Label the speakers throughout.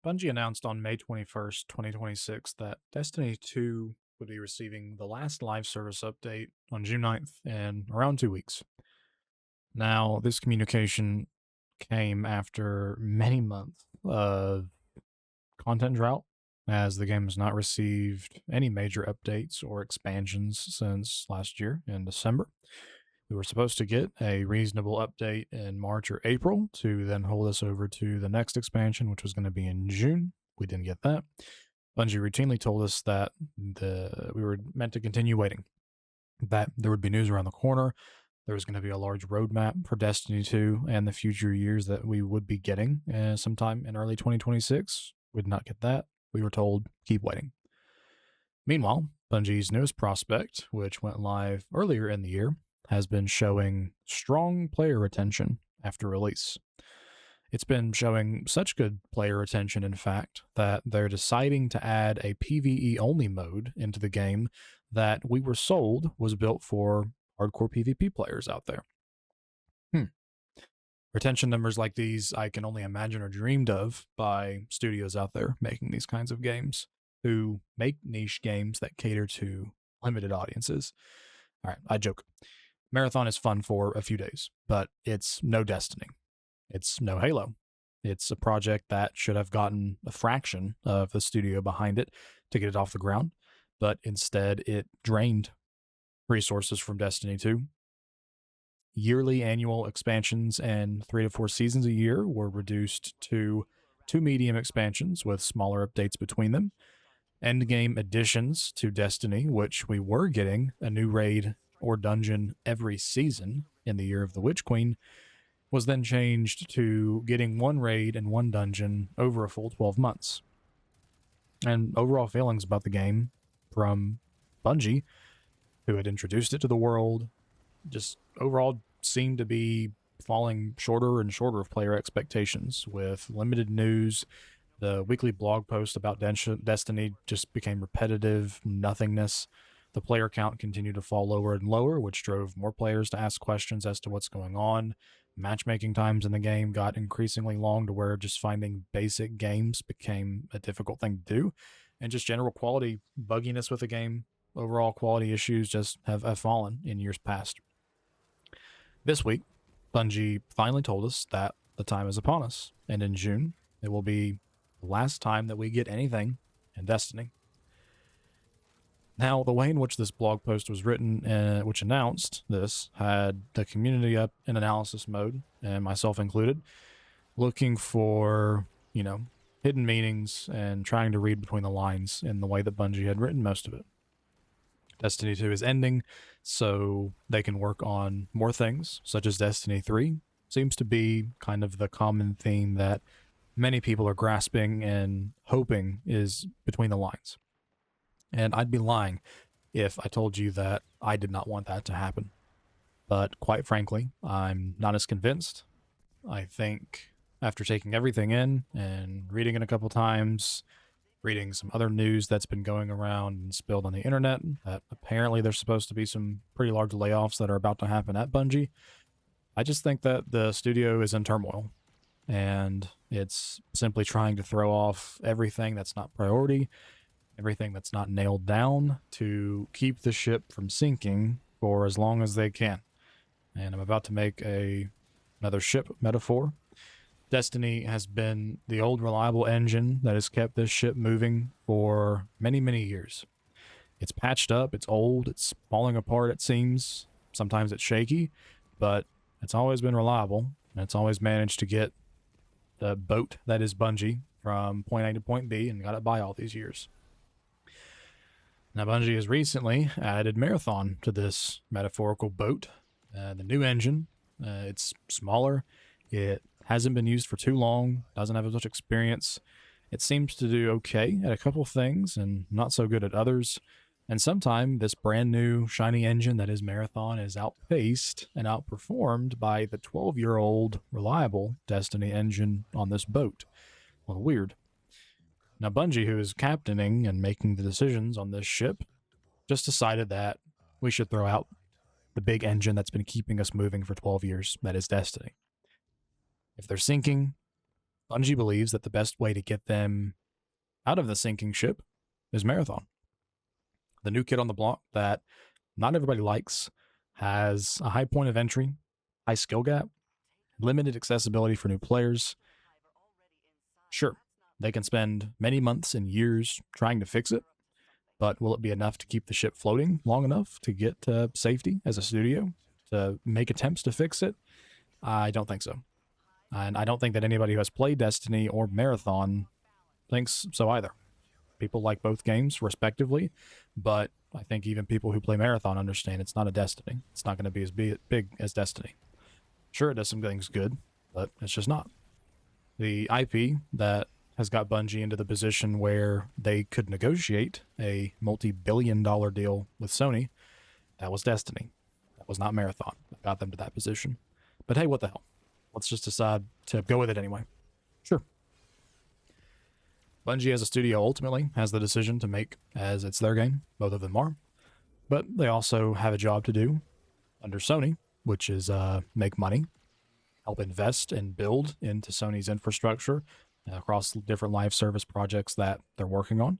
Speaker 1: Bungie announced on May 21st, 2026 that Destiny 2 would be receiving the last live service update on June 9th in around 2 weeks. Now, this communication came after many months of content drought, as the game has not received any major updates or expansions since last year in December. We were supposed to get a reasonable update in March or April to then hold us over to the next expansion, which was going to be in June. We didn't get that. Bungie routinely told us that we were meant to continue waiting, that there would be news around the corner. There was going to be a large roadmap for Destiny 2 and the future years that we would be getting sometime in early 2026. We did not get that. We were told, keep waiting. Meanwhile, Bungie's newest prospect, which went live earlier in the year, has been showing strong player retention after release. It's been showing such good player retention, in fact, that they're deciding to add a PvE only mode into the game that we were sold was built for hardcore PvP players out there. Retention numbers like these, I can only imagine, are dreamed of by studios out there making these kinds of games who make niche games that cater to limited audiences. All right, I joke. Marathon is fun for a few days, but it's no Destiny. It's no Halo. It's a project that should have gotten a fraction of the studio behind it to get it off the ground, but instead it drained resources from Destiny 2. Yearly annual expansions and 3 to 4 seasons a year were reduced to 2 medium expansions with smaller updates between them. Endgame additions to Destiny, which we were getting a new raid or dungeon every season in the Year of the Witch Queen, was then changed to getting 1 raid and 1 dungeon over a full 12 months. And overall feelings about the game from Bungie, who had introduced it to the world, just overall seemed to be falling shorter and shorter of player expectations. With limited news, the weekly blog post about Destiny just became repetitive nothingness. The player count continued to fall lower and lower, which drove more players to ask questions as to what's going on. Matchmaking times in the game got increasingly long to where just finding basic games became a difficult thing to do. And just general quality bugginess with the game, overall quality issues just have fallen in years past. This week, Bungie finally told us that the time is upon us, and in June, it will be the last time that we get anything in Destiny. Now, the way in which this blog post was written, which announced this, had the community up in analysis mode, and myself included, looking for, hidden meanings and trying to read between the lines in the way that Bungie had written most of it. Destiny 2 is ending, so they can work on more things, such as Destiny 3. Seems to be kind of the common theme that many people are grasping and hoping is between the lines. And I'd be lying if I told you that I did not want that to happen. But quite frankly, I'm not as convinced. I think after taking everything in and reading it a couple times, reading some other news that's been going around and spilled on the internet, that apparently there's supposed to be some pretty large layoffs that are about to happen at Bungie. I just think that the studio is in turmoil, and it's simply trying to throw off everything that's not priority, everything that's not nailed down, to keep the ship from sinking for as long as they can. And I'm about to make another ship metaphor. Destiny has been the old reliable engine that has kept this ship moving for many, many years. It's patched up, it's old, it's falling apart, it seems. Sometimes it's shaky, but it's always been reliable, and it's always managed to get the boat that is Bungie from point A to point B and got it by all these years. Now, Bungie has recently added Marathon to this metaphorical boat. The new engine, it's smaller, it hasn't been used for too long, doesn't have as much experience. It seems to do okay at a couple things and not so good at others. And sometimes this brand new shiny engine that is Marathon is outpaced and outperformed by the 12-year-old reliable Destiny engine on this boat. A little weird. Now, Bungie, who is captaining and making the decisions on this ship, just decided that we should throw out the big engine that's been keeping us moving for 12 years, that is Destiny. If they're sinking, Bungie believes that the best way to get them out of the sinking ship is Marathon. The new kid on the block that not everybody likes has a high point of entry, high skill gap, limited accessibility for new players. Sure, they can spend many months and years trying to fix it, but will it be enough to keep the ship floating long enough to get to safety as a studio to make attempts to fix it? I don't think so. And I don't think that anybody who has played Destiny or Marathon thinks so either. People like both games respectively, but I think even people who play Marathon understand it's not a Destiny. It's not going to be as big as Destiny. Sure, it does some things good, but it's just not. The IP that has got Bungie into the position where they could negotiate a multi-billion-dollar deal with Sony, that was Destiny. That was not Marathon. That got them to that position. But hey, what the hell? Let's just decide to go with it anyway. Sure. Bungie as a studio ultimately has the decision to make as it's their game. Both of them are. But they also have a job to do under Sony, which is make money, help invest and build into Sony's infrastructure across different live service projects that they're working on.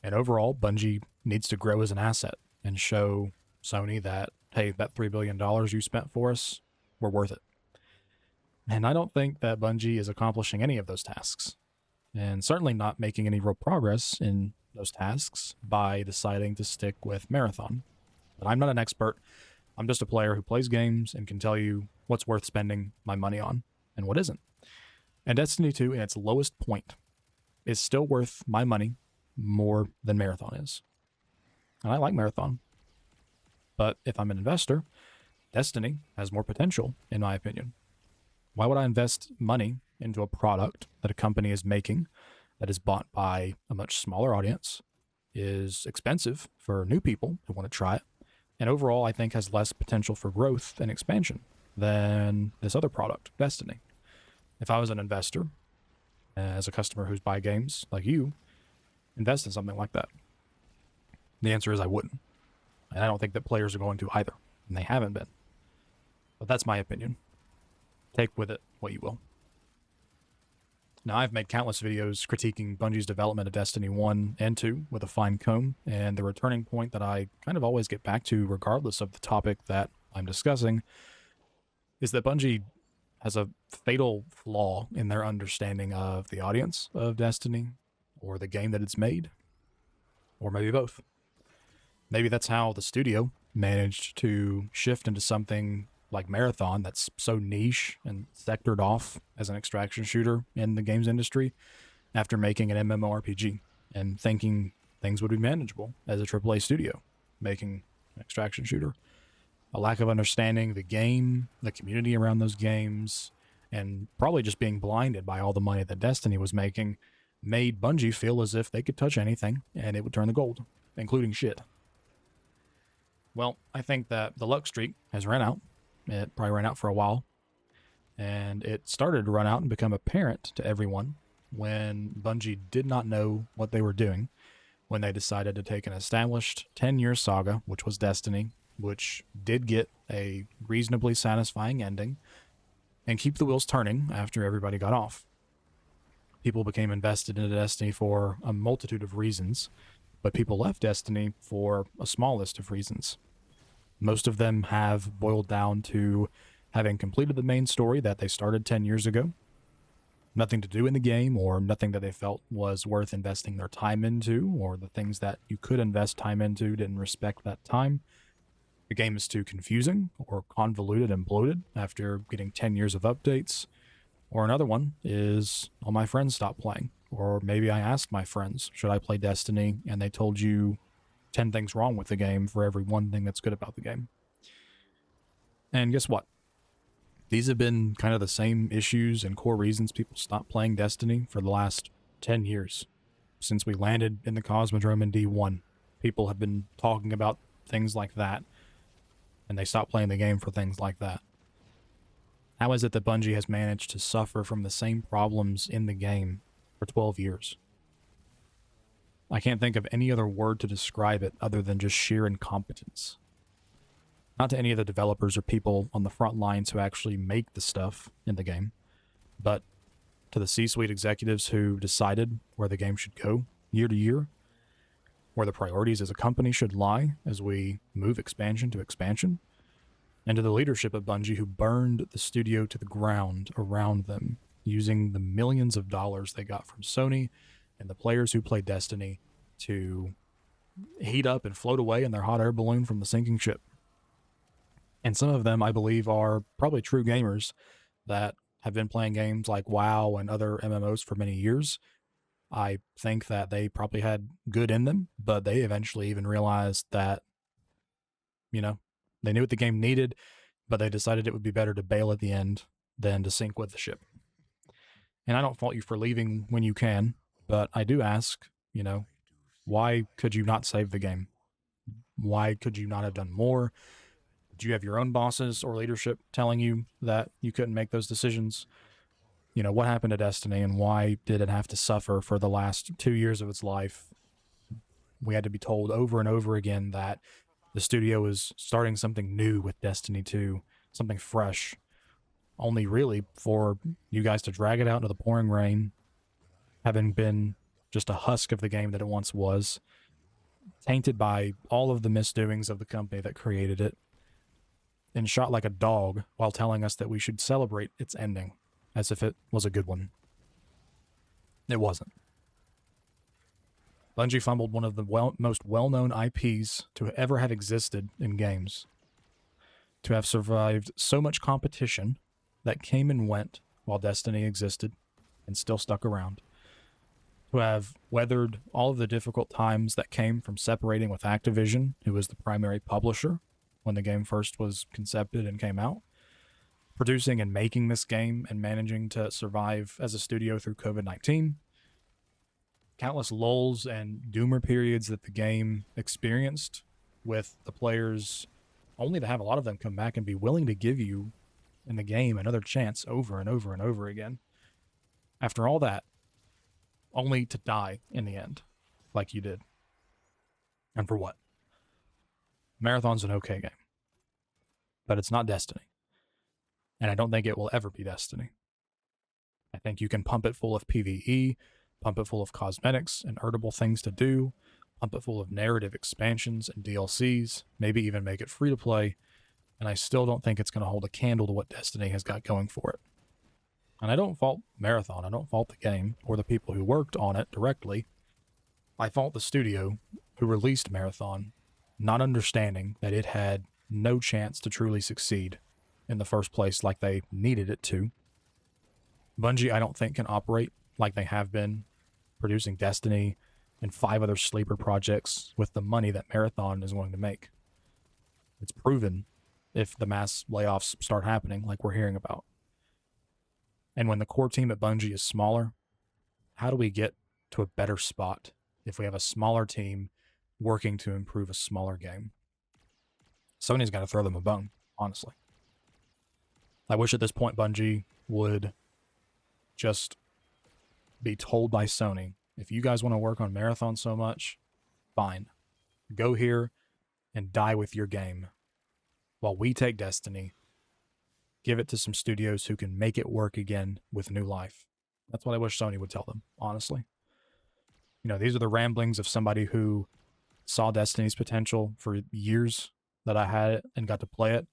Speaker 1: And overall, Bungie needs to grow as an asset and show Sony that, hey, that $3 billion you spent for us, we're worth it. And I don't think that Bungie is accomplishing any of those tasks, and certainly not making any real progress in those tasks by deciding to stick with Marathon. But I'm not an expert. I'm just a player who plays games and can tell you what's worth spending my money on and what isn't. And Destiny 2, in its lowest point, is still worth my money more than Marathon is. And I like Marathon. But if I'm an investor, Destiny has more potential, in my opinion. Why would I invest money into a product that a company is making that is bought by a much smaller audience, is expensive for new people who want to try it, and overall I think has less potential for growth and expansion than this other product, Destiny? If I was an investor, as a customer who's buy games like you, invest in something like that. The answer is I wouldn't. And I don't think that players are going to either, and they haven't been. But that's my opinion. Take with it what you will. Now, I've made countless videos critiquing Bungie's development of Destiny 1 and 2 with a fine comb, and the returning point that I kind of always get back to, regardless of the topic that I'm discussing, is that Bungie has a fatal flaw in their understanding of the audience of Destiny, or the game that it's made, or maybe both. Maybe that's how the studio managed to shift into something like Marathon that's so niche and sectored off as an extraction shooter in the games industry after making an MMORPG and thinking things would be manageable as a AAA studio making an extraction shooter. A lack of understanding the game, the community around those games, and probably just being blinded by all the money that Destiny was making made Bungie feel as if they could touch anything and it would turn to gold, including shit. Well, I think that the luck streak has run out. It probably ran out for a while, and it started to run out and become apparent to everyone when Bungie did not know what they were doing, when they decided to take an established 10-year saga, which was Destiny, which did get a reasonably satisfying ending, and keep the wheels turning after everybody got off. People became invested into Destiny for a multitude of reasons, but people left Destiny for a small list of reasons. Most of them have boiled down to having completed the main story that they started 10 years ago, nothing to do in the game, or nothing that they felt was worth investing their time into, or the things that you could invest time into didn't respect that time. The game is too confusing or convoluted and bloated after getting 10 years of updates. Or another one is, all my friends stopped playing. Or maybe I asked my friends, should I play Destiny? And they told you 10 things wrong with the game for every one thing that's good about the game. And guess what? These have been kind of the same issues and core reasons people stopped playing Destiny for the last 10 years. Since we landed in the Cosmodrome in D1, people have been talking about things like that, and they stopped playing the game for things like that. How is it that Bungie has managed to suffer from the same problems in the game for 12 years? I can't think of any other word to describe it other than just sheer incompetence. Not to any of the developers or people on the front lines who actually make the stuff in the game, but to the C-suite executives who decided where the game should go year to year, where the priorities as a company should lie as we move expansion to expansion, and to the leadership of Bungie who burned the studio to the ground around them, using the millions of dollars they got from Sony and the players who play Destiny to heat up and float away in their hot air balloon from the sinking ship. And some of them, I believe, are probably true gamers that have been playing games like WoW and other MMOs for many years. I think that they probably had good in them, but they eventually even realized that, you know, they knew what the game needed, but they decided it would be better to bail at the end than to sink with the ship. And I don't fault you for leaving when you can, but I do ask, why could you not save the game? Why could you not have done more? Do you have your own bosses or leadership telling you that you couldn't make those decisions? What happened to Destiny and why did it have to suffer for the last 2 years of its life? We had to be told over and over again that the studio was starting something new with Destiny 2, something fresh, only really for you guys to drag it out into the pouring rain, having been just a husk of the game that it once was, tainted by all of the misdoings of the company that created it, and shot like a dog while telling us that we should celebrate its ending as if it was a good one. It wasn't. Bungie fumbled one of the most well-known IPs to ever have existed in games, to have survived so much competition that came and went while Destiny existed and still stuck around, to have weathered all of the difficult times that came from separating with Activision, who was the primary publisher when the game first was concepted and came out, producing and making this game and managing to survive as a studio through COVID-19, countless lulls and doomer periods that the game experienced with the players, only to have a lot of them come back and be willing to give you in the game another chance over and over and over again. After all that, only to die in the end, like you did. And for what? Marathon's an okay game, but it's not Destiny. And I don't think it will ever be Destiny. I think you can pump it full of PvE, pump it full of cosmetics and earnable things to do, pump it full of narrative expansions and DLCs, maybe even make it free to play, and I still don't think it's going to hold a candle to what Destiny has got going for it. And I don't fault Marathon, I don't fault the game or the people who worked on it directly. I fault the studio who released Marathon, not understanding that it had no chance to truly succeed in the first place like they needed it to. Bungie, I don't think, can operate like they have been, producing Destiny and 5 other sleeper projects with the money that Marathon is going to make. It's proven if the mass layoffs start happening like we're hearing about. And when the core team at Bungie is smaller, how do we get to a better spot if we have a smaller team working to improve a smaller game? Sony's got to throw them a bone, honestly. I wish at this point Bungie would just be told by Sony, if you guys want to work on Marathon so much, fine. Go here and die with your game while we take Destiny, give it to some studios who can make it work again with new life. That's what I wish Sony would tell them, honestly. These are the ramblings of somebody who saw Destiny's potential for years that I had it and got to play it,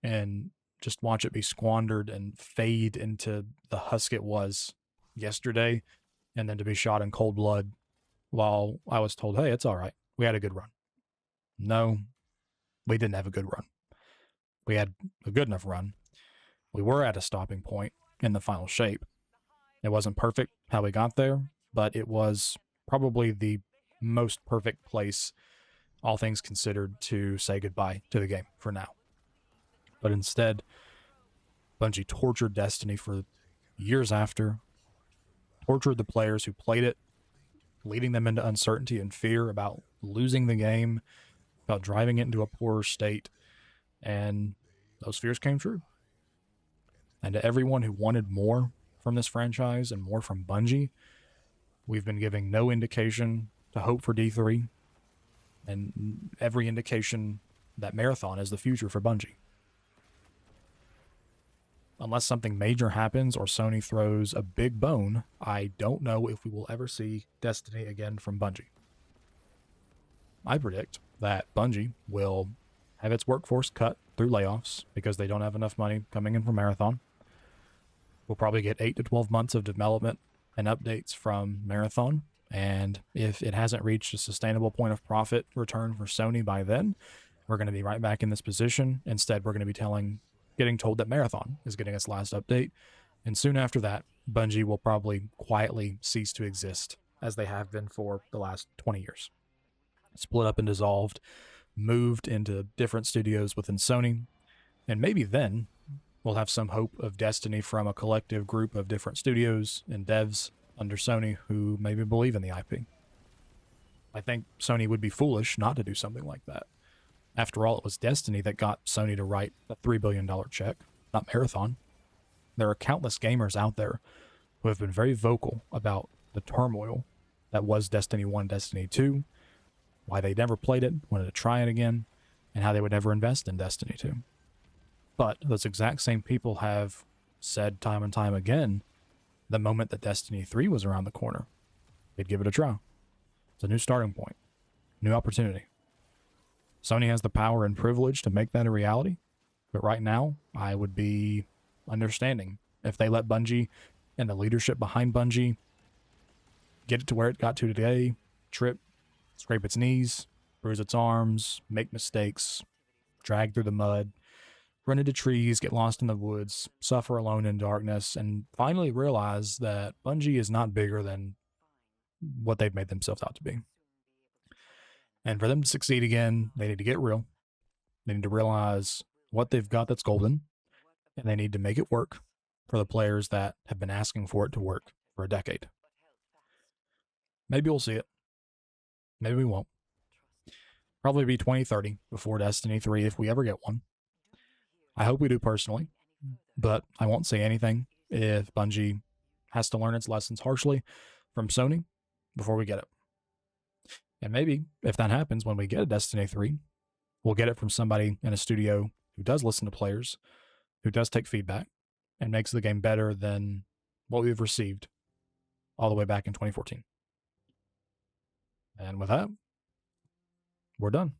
Speaker 1: and just watch it be squandered and fade into the husk it was yesterday, and then to be shot in cold blood while I was told, hey, it's all right. We had a good run. No, we didn't have a good run. We had a good enough run. We were at a stopping point in the final shape. It wasn't perfect how we got there, but it was probably the most perfect place, all things considered, to say goodbye to the game for now. But instead, Bungie tortured Destiny for years after, tortured the players who played it, leading them into uncertainty and fear about losing the game, about driving it into a poorer state, and those fears came true. And to everyone who wanted more from this franchise and more from Bungie, we've been giving no indication to hope for D3, and every indication that Marathon is the future for Bungie. unless something major happens or Sony throws a big bone, I don't know if we will ever see Destiny again from Bungie. I predict that Bungie will have its workforce cut through layoffs because they don't have enough money coming in from Marathon. We'll probably get 8 to 12 months of development and updates from Marathon. And if it hasn't reached a sustainable point of profit return for Sony by then, we're going to be right back in this position. Instead, we're going to be getting told that Marathon is getting its last update. And soon after that, Bungie will probably quietly cease to exist as they have been for the last 20 years. Split up and dissolved, moved into different studios within Sony, and maybe then we'll have some hope of Destiny from a collective group of different studios and devs under Sony who maybe believe in the IP. I think Sony would be foolish not to do something like that. After all, it was Destiny that got Sony to write a $3 billion check, not Marathon. There are countless gamers out there who have been very vocal about the turmoil that was Destiny 1, Destiny 2, why they never played it, wanted to try it again, and how they would never invest in Destiny 2. But those exact same people have said time and time again, the moment that Destiny 3 was around the corner, they'd give it a try. It's a new starting point, new opportunity. Sony has the power and privilege to make that a reality, but right now, I would be understanding if they let Bungie and the leadership behind Bungie get it to where it got to today, trip, scrape its knees, bruise its arms, make mistakes, drag through the mud, run into trees, get lost in the woods, suffer alone in darkness, and finally realize that Bungie is not bigger than what they've made themselves out to be. And for them to succeed again, they need to get real. They need to realize what they've got that's golden, and they need to make it work for the players that have been asking for it to work for a decade. Maybe we'll see it. Maybe we won't. Probably be 2030 before Destiny 3 if we ever get one. I hope we do personally, but I won't say anything if Bungie has to learn its lessons harshly from Sony before we get it. And maybe if that happens when we get a Destiny 3, we'll get it from somebody in a studio who does listen to players, who does take feedback, and makes the game better than what we've received all the way back in 2014. And with that, we're done.